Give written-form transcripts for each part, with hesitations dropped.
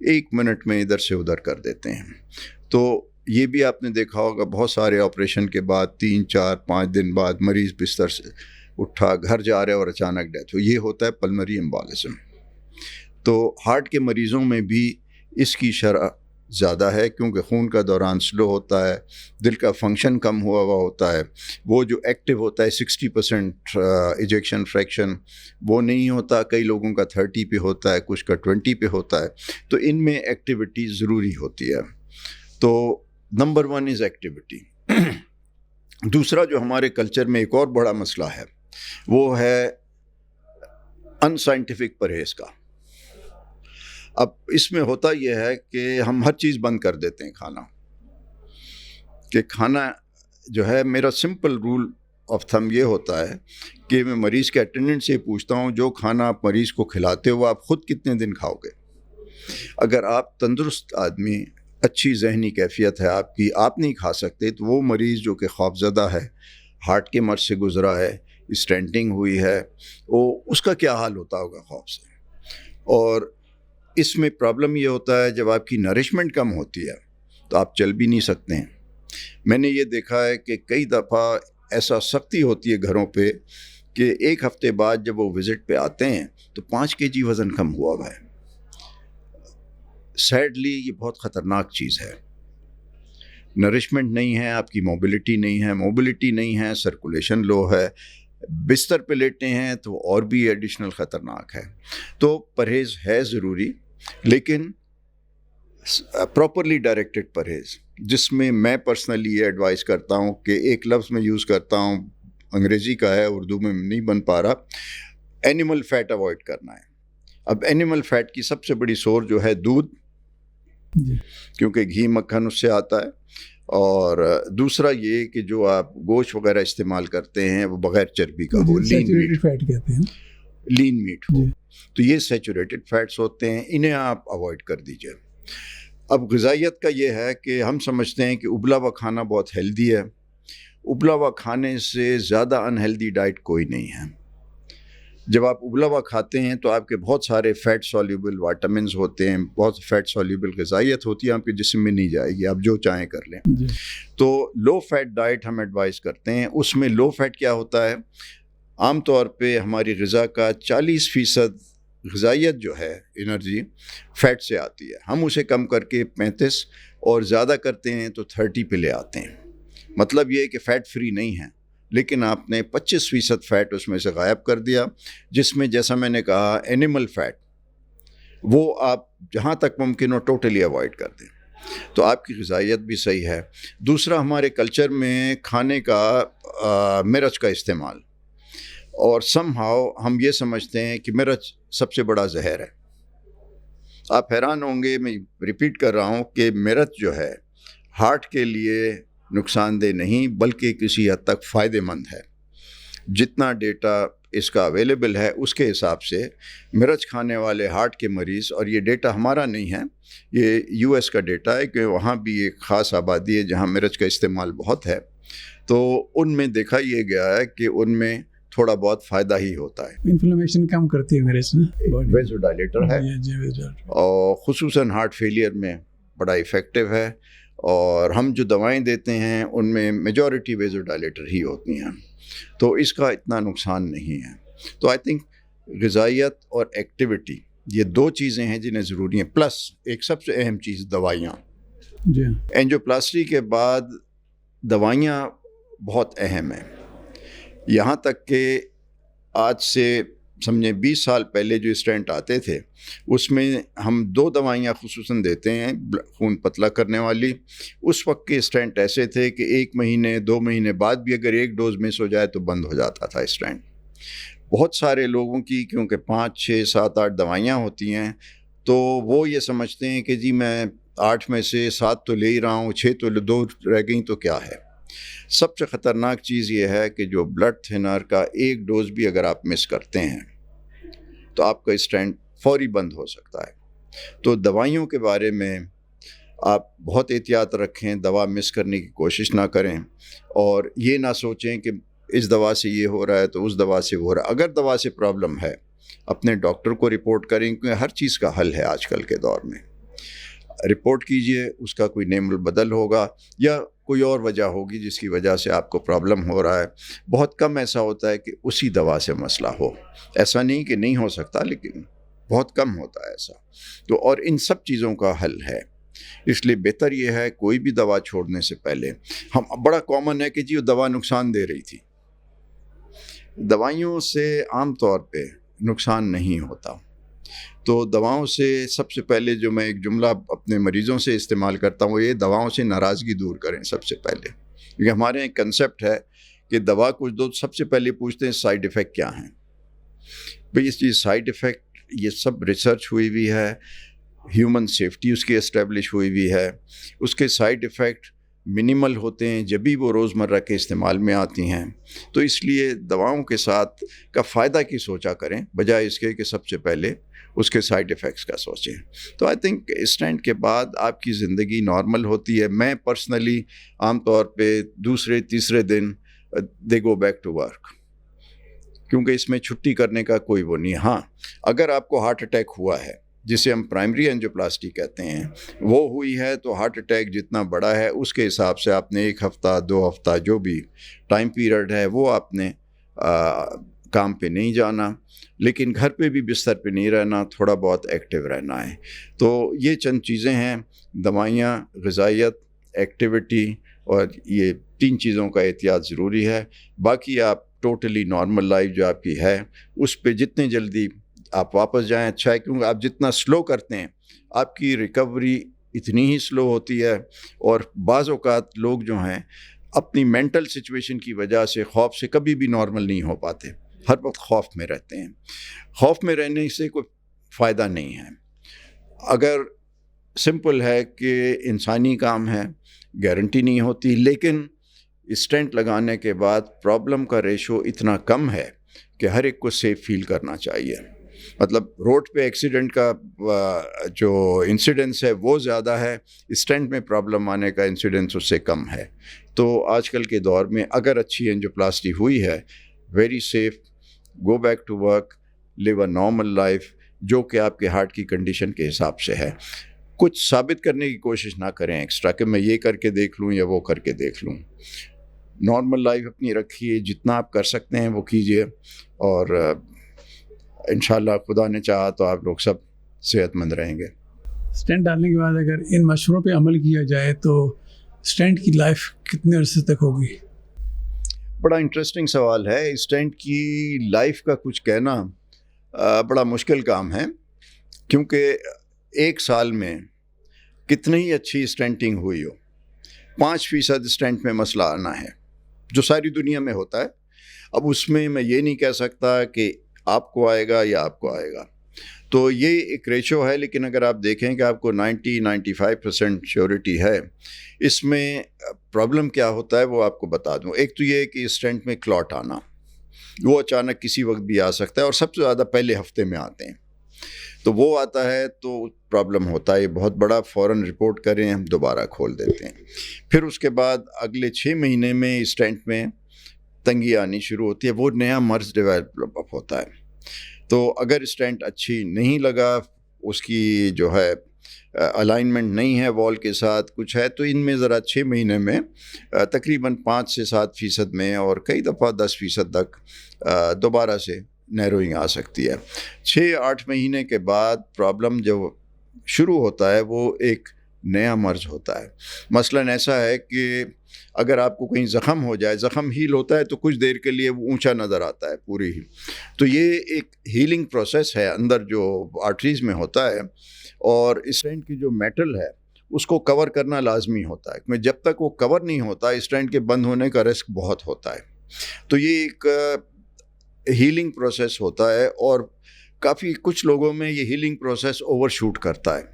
1 minute میں ادھر سے ادھر کر دیتے ہیں. تو یہ بھی آپ نے دیکھا ہوگا بہت سارے آپریشن کے بعد 3 4 5 دن بعد مریض بستر سے اٹھا گھر جا رہے اور اچانک ڈیتھ ہو. یہ ہوتا ہے پلمنری ایمبولزم. تو ہارٹ کے مریضوں میں بھی اس کی شرح زیادہ ہے کیونکہ خون کا دوران سلو ہوتا ہے, دل کا فنکشن کم ہوا ہوتا ہے, وہ جو ایکٹیو ہوتا ہے 60% ایجیکشن فریکشن وہ نہیں ہوتا, کئی لوگوں کا 30 پہ ہوتا ہے, کچھ کا 20 پہ ہوتا ہے. تو ان میں ایکٹیویٹی ضروری ہوتی ہے. تو نمبر 1 از ایکٹیویٹی. دوسرا جو ہمارے کلچر میں ایک اور بڑا مسئلہ ہے وہ ہے ان سائنٹیفک پرہیز کا. اب اس میں ہوتا یہ ہے کہ ہم ہر چیز بند کر دیتے ہیں کھانا, کہ کھانا جو ہے, میرا سمپل رول آف تھم یہ ہوتا ہے کہ میں مریض کے اٹینڈنٹ سے پوچھتا ہوں جو کھانا آپ مریض کو کھلاتے ہو آپ خود کتنے دن کھاؤ گے. اگر آپ تندرست آدمی, اچھی ذہنی کیفیت ہے آپ کی, آپ نہیں کھا سکتے, تو وہ مریض جو کہ خوف زدہ ہے, ہارٹ کے مرض سے گزرا ہے, اسٹینٹنگ ہوئی ہے, وہ اس کا کیا حال ہوتا ہوگا خوف سے. اور اس میں پرابلم یہ ہوتا ہے جب آپ کی نرشمنٹ کم ہوتی ہے تو آپ چل بھی نہیں سکتے ہیں. میں نے یہ دیکھا ہے کہ کئی دفعہ ایسا سختی ہوتی ہے گھروں پہ کہ 1 ہفتے بعد جب وہ وزٹ پہ آتے ہیں تو 5 kg وزن کم ہوا ہوا ہے. سیڈلی یہ بہت خطرناک چیز ہے. نرشمنٹ نہیں ہے, آپ کی موبلٹی نہیں ہے, سرکولیشن لو ہے, بستر پہ لیٹے ہیں تو اور بھی ایڈیشنل خطرناک ہے. تو پرہیز ہے ضروری, لیکن پراپرلی ڈائریکٹڈ پرہیز, جس میں میں پرسنلی یہ ایڈوائز کرتا ہوں کہ ایک لفظ میں یوز کرتا ہوں, انگریزی کا ہے, اردو میں نہیں بن پا رہا, اینیمل فیٹ اوائڈ کرنا ہے. اب اینیمل فیٹ کی سب سے بڑی سورس جو ہے دودھ, کیونکہ گھی مکھن اس سے آتا ہے, اور دوسرا یہ کہ جو آپ گوشت وغیرہ استعمال کرتے ہیں وہ بغیر چربی کا ہو, لین میٹ ہو, تو یہ سیچوریٹڈ فیٹس ہوتے ہیں, انہیں آپ اوائڈ کر دیجئے. اب غذائیت کا یہ ہے کہ ہم سمجھتے ہیں کہ ابلا ہوا کھانا بہت ہیلدی ہے. ابلا ہوا کھانے سے زیادہ انہیلدی ڈائٹ کوئی نہیں ہے. جب آپ ابلا ہوا کھاتے ہیں تو آپ کے بہت سارے فیٹ سولیبل وائٹامنز ہوتے ہیں, بہت فیٹ سولیبل غذائیت ہوتی ہے, آپ کے جسم میں نہیں جائے گی, آپ جو چاہیں کر لیں. تو لو فیٹ ڈائٹ ہم ایڈوائز کرتے ہیں. اس میں لو فیٹ کیا ہوتا ہے, عام طور پہ ہماری غذا کا 40% غذائیت جو ہے انرجی فیٹ سے آتی ہے. ہم اسے کم کر کے 35 اور زیادہ کرتے ہیں تو 30 پہ لے آتے ہیں. مطلب یہ کہ فیٹ فری نہیں ہے, لیکن آپ نے 25% فیٹ اس میں سے غائب کر دیا, جس میں جیسا میں نے کہا اینیمل فیٹ وہ آپ جہاں تک ممکن ہو ٹوٹلی اوائڈ کر دیں, تو آپ کی غذائیت بھی صحیح ہے. دوسرا, ہمارے کلچر میں کھانے کا مرچ کا استعمال, اور سم ہاؤ ہم یہ سمجھتے ہیں کہ مرچ سب سے بڑا زہر ہے. آپ حیران ہوں گے, میں ریپیٹ کر رہا ہوں کہ مرچ جو ہے ہارٹ کے لیے نقصان دہ نہیں بلکہ کسی حد تک فائدہ مند ہے. جتنا ڈیٹا اس کا اویلیبل ہے اس کے حساب سے مرچ کھانے والے ہارٹ کے مریض, اور یہ ڈیٹا ہمارا نہیں ہے, یہ US کا ڈیٹا ہے کہ وہاں بھی ایک خاص آبادی ہے جہاں مرچ کا استعمال بہت ہے, تو ان میں دیکھا یہ گیا ہے کہ ان میں تھوڑا بہت فائدہ ہی ہوتا ہے. انفلیمیشن کم کرتی ہے مرچ, ویزو ڈائلیٹر ہے, اور خصوصاً ہارٹ فیلئر میں بڑا افیکٹو ہے. اور ہم جو دوائیں دیتے ہیں ان میں میجورٹی ویزو ڈائلیٹر ہی ہوتی ہیں, تو اس کا اتنا نقصان نہیں ہے. تو آئی تھنک غذائیت اور ایکٹیویٹی یہ 2 چیزیں ہیں جنہیں ضروری ہیں, پلس ایک سب سے اہم چیز دوائیاں. اینجیوپلاسٹی کے بعد دوائیاں بہت اہم ہیں. یہاں تک کہ آج سے سمجھیں 20 سال پہلے جو اسٹینٹ آتے تھے اس میں ہم 2 دوائیاں خصوصاً دیتے ہیں خون پتلا کرنے والی. اس وقت کے اسٹینٹ ایسے تھے کہ 1 مہینے 2 مہینے بعد بھی اگر 1 ڈوز مس ہو جائے تو بند ہو جاتا تھا اسٹینٹ. بہت سارے لوگوں کی کیونکہ 5 6 7 8 دوائیاں ہوتی ہیں تو وہ یہ سمجھتے ہیں کہ جی میں 8 میں سے 7 تو لے ہی رہا ہوں, 6 تو 2 رہ گئیں تو کیا ہے. سب سے خطرناک چیز یہ ہے کہ جو بلڈ تھنر کا 1 ڈوز بھی اگر آپ مس کرتے ہیں تو آپ کا اسٹینٹ فوری بند ہو سکتا ہے. تو دوائیوں کے بارے میں آپ بہت احتیاط رکھیں, دوا مس کرنے کی کوشش نہ کریں, اور یہ نہ سوچیں کہ اس دوا سے یہ ہو رہا ہے تو اس دوا سے وہ ہو رہا ہے. اگر دوا سے پرابلم ہے اپنے ڈاکٹر کو رپورٹ کریں, کیونکہ ہر چیز کا حل ہے آج کل کے دور میں. رپورٹ کیجئے، اس کا کوئی نیم البدل ہوگا یا کوئی اور وجہ ہوگی جس کی وجہ سے آپ کو پرابلم ہو رہا ہے. بہت کم ایسا ہوتا ہے کہ اسی دوا سے مسئلہ ہو. ایسا نہیں کہ نہیں ہو سکتا، لیکن بہت کم ہوتا ہے ایسا. تو اور ان سب چیزوں کا حل ہے. اس لیے بہتر یہ ہے کوئی بھی دوا چھوڑنے سے پہلے، ہم بڑا کامن ہے کہ جی وہ دوا نقصان دے رہی تھی. دوائیوں سے عام طور پہ نقصان نہیں ہوتا. تو دواؤں سے سب سے پہلے جو میں ایک جملہ اپنے مریضوں سے استعمال کرتا ہوں، یہ دواؤں سے ناراضگی دور کریں سب سے پہلے. کیونکہ ہمارے ایک کنسیپٹ ہے کہ دوا کچھ دو سب سے پہلے پوچھتے ہیں سائیڈ ایفیکٹ کیا ہیں. بھئی اس چیز سائیڈ ایفیکٹ یہ سب ریسرچ ہوئی ہوئی ہے، ہیومن سیفٹی اس کی اسٹیبلش ہوئی ہوئی ہے. اس کے سائیڈ ایفیکٹ منیمل ہوتے ہیں جب بھی وہ روزمرہ کے استعمال میں آتی ہیں. تو اس لیے دواؤں کے ساتھ کا فائدہ کی سوچا کریں بجائے اس کے کہ سب سے پہلے اس کے سائیڈ ایفیکٹس کا سوچیں. تو آئی تھنک اسٹینٹ کے بعد آپ کی زندگی نارمل ہوتی ہے. میں پرسنلی عام طور پہ دوسرے تیسرے دن دے گو بیک ٹو ورک، کیونکہ اس میں چھٹی کرنے کا کوئی وہ نہیں. ہاں اگر آپ کو ہارٹ اٹیک ہوا ہے جسے ہم پرائمری اینجیوپلاسٹی کہتے ہیں، وہ ہوئی ہے تو ہارٹ اٹیک جتنا بڑا ہے اس کے حساب سے آپ نے 1 ہفتہ 2 ہفتہ جو بھی ٹائم پیریڈ ہے وہ آپ نے کام پہ نہیں جانا، لیکن گھر پہ بھی بستر پہ نہیں رہنا، تھوڑا بہت ایکٹیو رہنا ہے. تو یہ چند چیزیں ہیں، دوائیاں، غذائیت، ایکٹیویٹی، اور یہ 3 چیزوں کا احتیاط ضروری ہے. باقی آپ ٹوٹلی نارمل لائف جو آپ کی ہے اس پہ جتنے جلدی آپ واپس جائیں اچھا ہے. کیونکہ آپ جتنا سلو کرتے ہیں آپ کی ریکوری اتنی ہی سلو ہوتی ہے. اور بعض اوقات لوگ جو ہیں اپنی مینٹل سچویشن کی وجہ سے خوف سے کبھی بھی نارمل نہیں ہو پاتے، ہر وقت خوف میں رہتے ہیں. خوف میں رہنے سے کوئی فائدہ نہیں ہے. اگر سمپل ہے کہ انسانی کام ہے، گارنٹی نہیں ہوتی، لیکن اسٹینٹ لگانے کے بعد پرابلم کا ریشو اتنا کم ہے کہ ہر ایک کو سیف فیل کرنا چاہیے. مطلب روڈ پہ ایکسیڈنٹ کا جو انسیڈنس ہے وہ زیادہ ہے، اسٹینٹ میں پرابلم آنے کا انسیڈنس اس سے کم ہے. تو آج کل کے دور میں اگر اچھی اینجیوپلاسٹی ہوئی ہے، very safe, go back to work, live a normal life جو کہ آپ کے ہارٹ کی کنڈیشن کے حساب سے ہے. کچھ ثابت کرنے کی کوشش نہ کریں ایکسٹرا کہ میں یہ کر کے دیکھ لوں یا وہ کر کے دیکھ لوں. نارمل لائف اپنی رکھیے، جتنا آپ کر سکتے ہیں وہ کیجیے، اور انشاءاللہ خدا نے چاہا تو آپ لوگ سب صحت مند رہیں گے. اسٹینٹ ڈالنے کے بعد اگر ان مشوروں پہ عمل کیا جائے تو اسٹینٹ کی لائف کتنے عرصے تک ہوگی؟ بڑا انٹرسٹنگ سوال ہے. اسٹینٹ کی لائف کا کچھ کہنا بڑا مشکل کام ہے، کیونکہ 1 سال میں کتنی ہی اچھی اسٹینٹنگ ہوئی ہو، 5% اسٹینٹ میں مسئلہ آنا ہے جو ساری دنیا میں ہوتا ہے. اب اس میں یہ نہیں کہہ سکتا کہ آپ کو آئے گا یا آپ کو آئے گا. تو یہ ایک ریشو ہے. لیکن اگر آپ دیکھیں کہ آپ کو 90-95% شیورٹی ہے، اس میں پرابلم کیا ہوتا ہے وہ آپ کو بتا دوں. ایک تو یہ کہ اسٹینٹ میں کلاٹ آنا، وہ اچانک کسی وقت بھی آ سکتا ہے، اور سب سے زیادہ پہلے ہفتے میں آتے ہیں. تو وہ آتا ہے تو پرابلم ہوتا ہے، یہ بہت بڑا، فوراً رپورٹ کریں، ہم دوبارہ کھول دیتے ہیں. پھر اس کے بعد اگلے 6 مہینے میں اسٹینٹ میں تنگی آنی شروع ہوتی ہے، وہ نیا مرض ڈیولپ ہوتا ہے. تو اگر اسٹینٹ اچھی نہیں لگا، اس کی جو ہے الائنمنٹ نہیں ہے وال کے ساتھ، کچھ ہے، تو ان میں ذرا 6 مہینے میں تقریباً 5 سے 7% میں، اور کئی دفعہ 10% تک دوبارہ سے نیروئنگ آ سکتی ہے. 6-8 مہینے کے بعد پرابلم جو شروع ہوتا ہے وہ ایک نیا مرض ہوتا ہے. مثلاً ایسا ہے کہ اگر آپ کو کہیں زخم ہو جائے، زخم ہیل ہوتا ہے تو کچھ دیر کے لیے وہ اونچا نظر آتا ہے پوری ہی. تو یہ ایک ہیلنگ پروسیس ہے اندر جو آرٹریز میں ہوتا ہے، اور اسٹینٹ کی جو میٹل ہے اس کو کور کرنا لازمی ہوتا ہے. جب تک وہ کور نہیں ہوتا اسٹینٹ کے بند ہونے کا رسک بہت ہوتا ہے. تو یہ ایک ہیلنگ پروسیس ہوتا ہے، اور کافی کچھ لوگوں میں یہ ہیلنگ پروسیس اوور شوٹ کرتا ہے،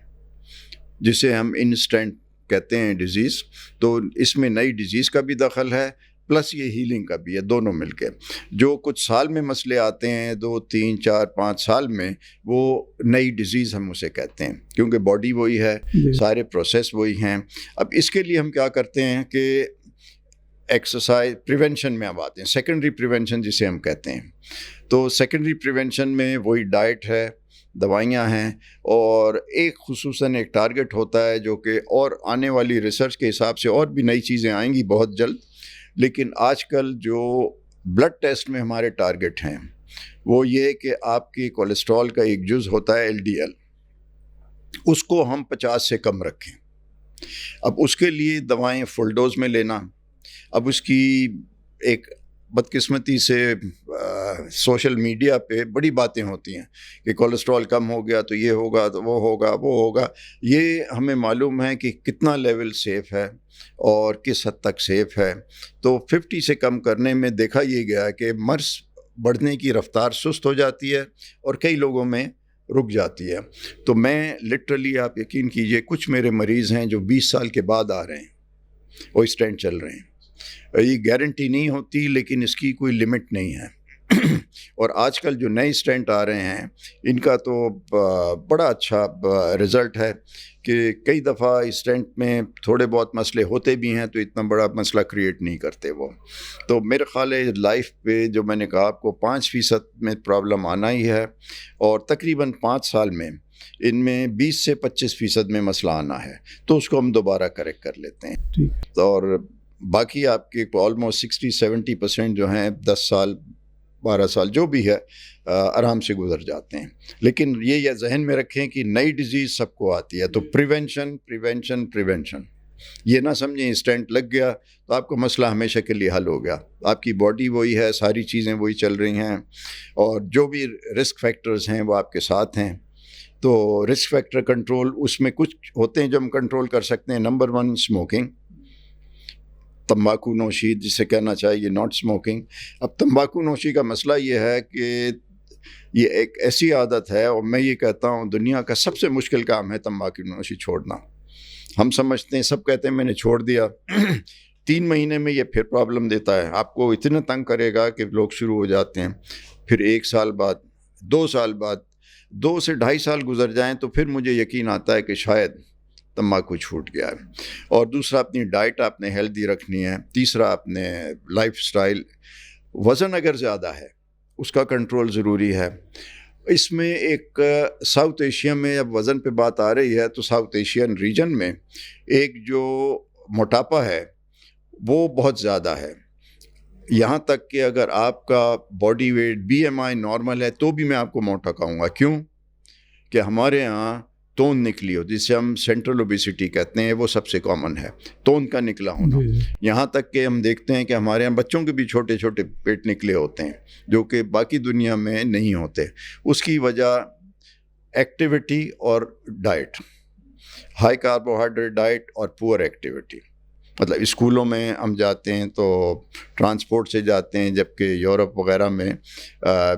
جسے ہم انسٹینٹ کہتے ہیں ڈیزیز. تو اس میں نئی ڈیزیز کا بھی دخل ہے، پلس یہ ہیلنگ کا بھی ہے، دونوں مل کے. جو کچھ سال میں مسئلے آتے ہیں، 2 3 4 5 سال میں، وہ نئی ڈیزیز ہم اسے کہتے ہیں، کیونکہ باڈی وہی ہے، سارے پروسیس وہی ہیں. اب اس کے لیے ہم کیا کرتے ہیں کہ ایکسرسائز، پریونشن میں اب آتے ہیں، سیکنڈری پریونشن جسے ہم کہتے ہیں. تو سیکنڈری پریونشن میں وہی ڈائٹ ہے، دوائیاں ہیں, اور ایک خصوصاً ایک ٹارگٹ ہوتا ہے جو کہ اور آنے والی ریسرچ کے حساب سے اور بھی نئی چیزیں آئیں گی بہت جلد. لیکن آج کل جو بلڈ ٹیسٹ میں ہمارے ٹارگٹ ہیں وہ یہ کہ آپ کی کولیسٹرول کا ایک جز ہوتا ہے LDL, اس کو ہم 50 سے کم رکھیں. اب اس کے لیے دوائیں فل ڈوز میں لینا. اب اس کی ایک بدقسمتی سے سوشل میڈیا پہ بڑی باتیں ہوتی ہیں کہ کولیسٹرول کم ہو گیا تو یہ ہوگا, تو وہ ہوگا, وہ ہوگا. یہ ہمیں معلوم ہے کہ کتنا لیول سیف ہے اور کس حد تک سیف ہے. تو 50 سے کم کرنے میں دیکھا یہ گیا کہ مرض بڑھنے کی رفتار سست ہو جاتی ہے اور کئی لوگوں میں رک جاتی ہے. تو میں لٹرلی, آپ یقین کیجئے, کچھ میرے مریض ہیں جو 20 سال کے بعد آ رہے ہیں, وہ اسٹینٹ چل رہے ہیں. یہ گارنٹی نہیں ہوتی لیکن اس کی کوئی لمٹ نہیں ہے. اور آج کل جو نئے اسٹینٹ آ رہے ہیں ان کا تو بڑا اچھا رزلٹ ہے کہ کئی دفعہ اسٹینٹ میں تھوڑے بہت مسئلے ہوتے بھی ہیں تو اتنا بڑا مسئلہ کریٹ نہیں کرتے وہ. تو میرے خیال ہے لائف پہ جو میں نے کہا آپ کو 5% میں پرابلم آنا ہی ہے, اور تقریباً 5 سال میں ان میں 20 سے 25% میں مسئلہ آنا ہے, تو اس کو ہم دوبارہ کریکٹ کر لیتے ہیں. اور باقی آپ کے آلموسٹ 60-70% جو ہیں 10 سال 12 سال جو بھی ہے آرام سے گزر جاتے ہیں. لیکن یہ ذہن میں رکھیں کہ نئی ڈیزیز سب کو آتی ہے, تو پریونشن پریونشن پریونشن. یہ نہ سمجھیں اسٹینٹ لگ گیا تو آپ کا مسئلہ ہمیشہ کے لیے حل ہو گیا. آپ کی باڈی وہی ہے, ساری چیزیں وہی چل رہی ہیں, اور جو بھی رسک فیکٹرز ہیں وہ آپ کے ساتھ ہیں. تو رسک فیکٹر کنٹرول, اس میں کچھ ہوتے ہیں جو ہم کنٹرول کر سکتے ہیں. نمبر 1 اسموکنگ, تمباکو نوشی جسے کہنا چاہیے ناٹ اسموکنگ. اب تمباکو نوشی کا مسئلہ یہ ہے کہ یہ ایک ایسی عادت ہے, اور میں یہ کہتا ہوں دنیا کا سب سے مشکل کام ہے تمباکو نوشی چھوڑنا. ہم سمجھتے ہیں, سب کہتے ہیں میں نے چھوڑ دیا, 3 مہینے میں یہ پھر پرابلم دیتا ہے, آپ کو اتنا تنگ کرے گا کہ لوگ شروع ہو جاتے ہیں. پھر 1 سال بعد, 2 سال بعد, 2 سے 2.5 سال گزر جائیں تو پھر مجھے یقین آتا ہے کہ شاید تمباکو چھوٹ گیا ہے. اور دوسرا, اپنی ڈائٹ آپ نے ہیلدی رکھنی ہے. تیسرا, اپنے لائف سٹائل. وزن اگر زیادہ ہے اس کا کنٹرول ضروری ہے. اس میں ایک ساؤتھ ایشیا میں, اب وزن پہ بات آ رہی ہے, تو ساؤتھ ایشین ریجن میں ایک جو موٹاپا ہے وہ بہت زیادہ ہے. یہاں تک کہ اگر آپ کا باڈی ویٹ BMI نارمل ہے تو بھی میں آپ کو موٹا کہوں گا. کیوں؟ کہ ہمارے ہاں توند نکلی ہو, جسے ہم سینٹرل اوبیسٹی کہتے ہیں, وہ سب سے کامن ہے, توند کا نکلا ہونا. یہاں تک کہ ہم دیکھتے ہیں کہ ہمارے یہاں بچوں کے بھی چھوٹے چھوٹے پیٹ نکلے ہوتے ہیں جو کہ باقی دنیا میں نہیں ہوتے. اس کی وجہ ایکٹیویٹی اور ڈائٹ, ہائی کاربوہائیڈریٹ ڈائٹ اور پور ایکٹیویٹی. مطلب اسکولوں میں ہم جاتے ہیں تو ٹرانسپورٹ سے جاتے ہیں, جبکہ یورپ وغیرہ میں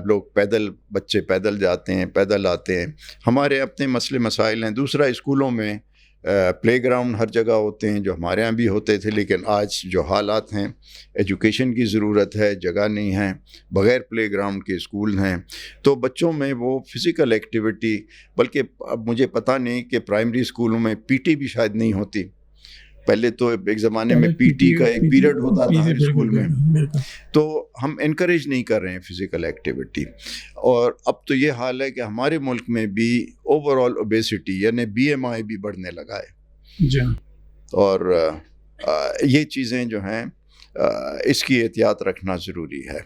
لوگ بچے پیدل جاتے ہیں, پیدل آتے ہیں. ہمارے اپنے مسئلے مسائل ہیں. دوسرا, اسکولوں میں پلے گراؤنڈ ہر جگہ ہوتے ہیں, جو ہمارے ہاں بھی ہوتے تھے, لیکن آج جو حالات ہیں, ایجوکیشن کی ضرورت ہے, جگہ نہیں ہے, بغیر پلے گراؤنڈ کے اسکول ہیں, تو بچوں میں وہ فزیکل ایکٹیویٹی, بلکہ اب مجھے پتہ نہیں کہ پرائمری اسکولوں میں PT بھی شاید نہیں ہوتی. پہلے تو ایک زمانے میں PT کا ایک پیریڈ ہوتا تھا ہر اسکول میں. تو ہم انکریج نہیں کر رہے ہیں فزیکل ایکٹیویٹی. اور اب تو یہ حال ہے کہ ہمارے ملک میں بھی اوور آل اوبیسٹی یعنی BMI بھی بڑھنے لگا ہے. اور یہ چیزیں جو ہیں اس کی احتیاط رکھنا ضروری ہے.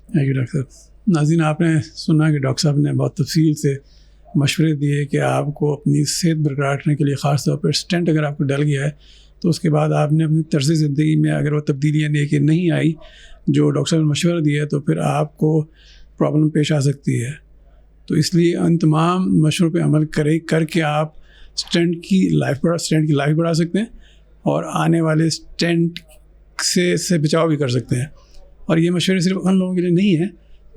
ڈاکٹر صاحب, ناظرین آپ نے سنا کہ ڈاکٹر صاحب نے بہت تفصیل سے مشورے دیے کہ آپ کو اپنی صحت برقرار رکھنے کے لیے, خاص طور پر اسٹینٹ اگر آپ کو ڈل گیا ہے تو اس کے بعد آپ نے اپنی طرز زندگی میں اگر وہ تبدیلیاں لے کے نہیں آئی جو ڈاکٹر صاحب نے مشورہ دیا ہے, تو پھر آپ کو پرابلم پیش آ سکتی ہے. تو اس لیے ان تمام مشوروں پہ عمل کر کے آپ اسٹینٹ کی لائف بڑھا سکتے ہیں, اور آنے والے اسٹینٹ سے بچاؤ بھی کر سکتے ہیں. اور یہ مشورے صرف ان لوگوں کے لیے نہیں ہیں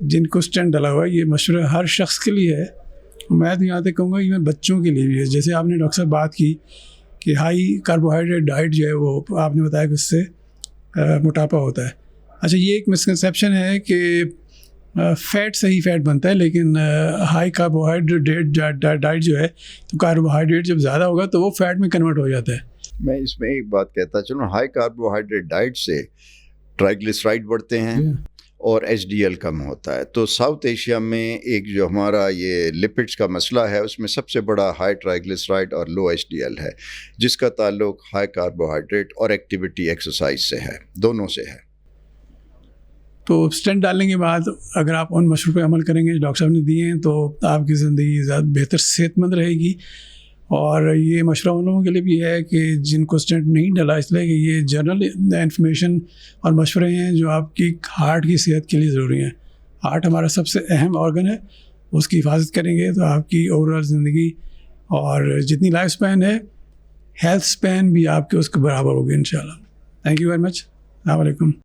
جن کو اسٹینٹ ڈلا ہوا ہے, یہ مشورہ ہر شخص کے لیے ہے. میں تو یہاں تک کہوں گا یہ بچوں کے لیے بھی ہے. جیسے آپ نے ڈاکٹر صاحب بات کی کہ ہائی کاربوہائیڈریٹ ڈائٹ جو ہے وہ آپ نے بتایا کہ اس سے موٹاپا ہوتا ہے. اچھا, یہ ایک مسکنسیپشن ہے کہ فیٹ سے ہی فیٹ بنتا ہے, لیکن ہائی کاربوہائیڈریٹ ڈائٹ جو ہے تو کاربوہائیڈریٹ جب زیادہ ہوگا تو وہ فیٹ میں کنورٹ ہو جاتا ہے. میں اس میں ایک بات کہتا چلوں, ہائی کاربوہائیڈریٹ ڈائٹ سے ٹرائیگلیسرائڈ بڑھتے ہیں اور HDL کم ہوتا ہے. تو ساؤتھ ایشیا میں ایک جو ہمارا یہ لپڈس کا مسئلہ ہے اس میں سب سے بڑا ہائی ٹرائیگلیسرائڈ اور لو HDL ہے، جس کا تعلق ہائی کاربوہائیڈریٹ اور ایکٹیویٹی ایکسرسائز سے ہے، دونوں سے ہے. تو اسٹنٹ ڈالنے کے بعد اگر آپ ان مشوروں پہ عمل کریں گے جو ڈاکٹر صاحب نے دیے ہیں تو آپ کی زندگی زیادہ بہتر صحت مند رہے گی. اور یہ مشورہ ان لوگوں کے لیے بھی ہے کہ جن کو اسٹنٹ نہیں ڈالا، اس لیے کہ یہ جنرل انفارمیشن اور مشورے ہیں جو آپ کی ہارٹ کی صحت کے لیے ضروری ہیں. ہارٹ ہمارا سب سے اہم آرگن ہے، اس کی حفاظت کریں گے تو آپ کی اوور آل زندگی اور جتنی لائف اسپین ہے، ہیلتھ اسپین بھی آپ کے اس کے برابر ہوگی انشاءاللہ. Thank you very much. السلام علیکم.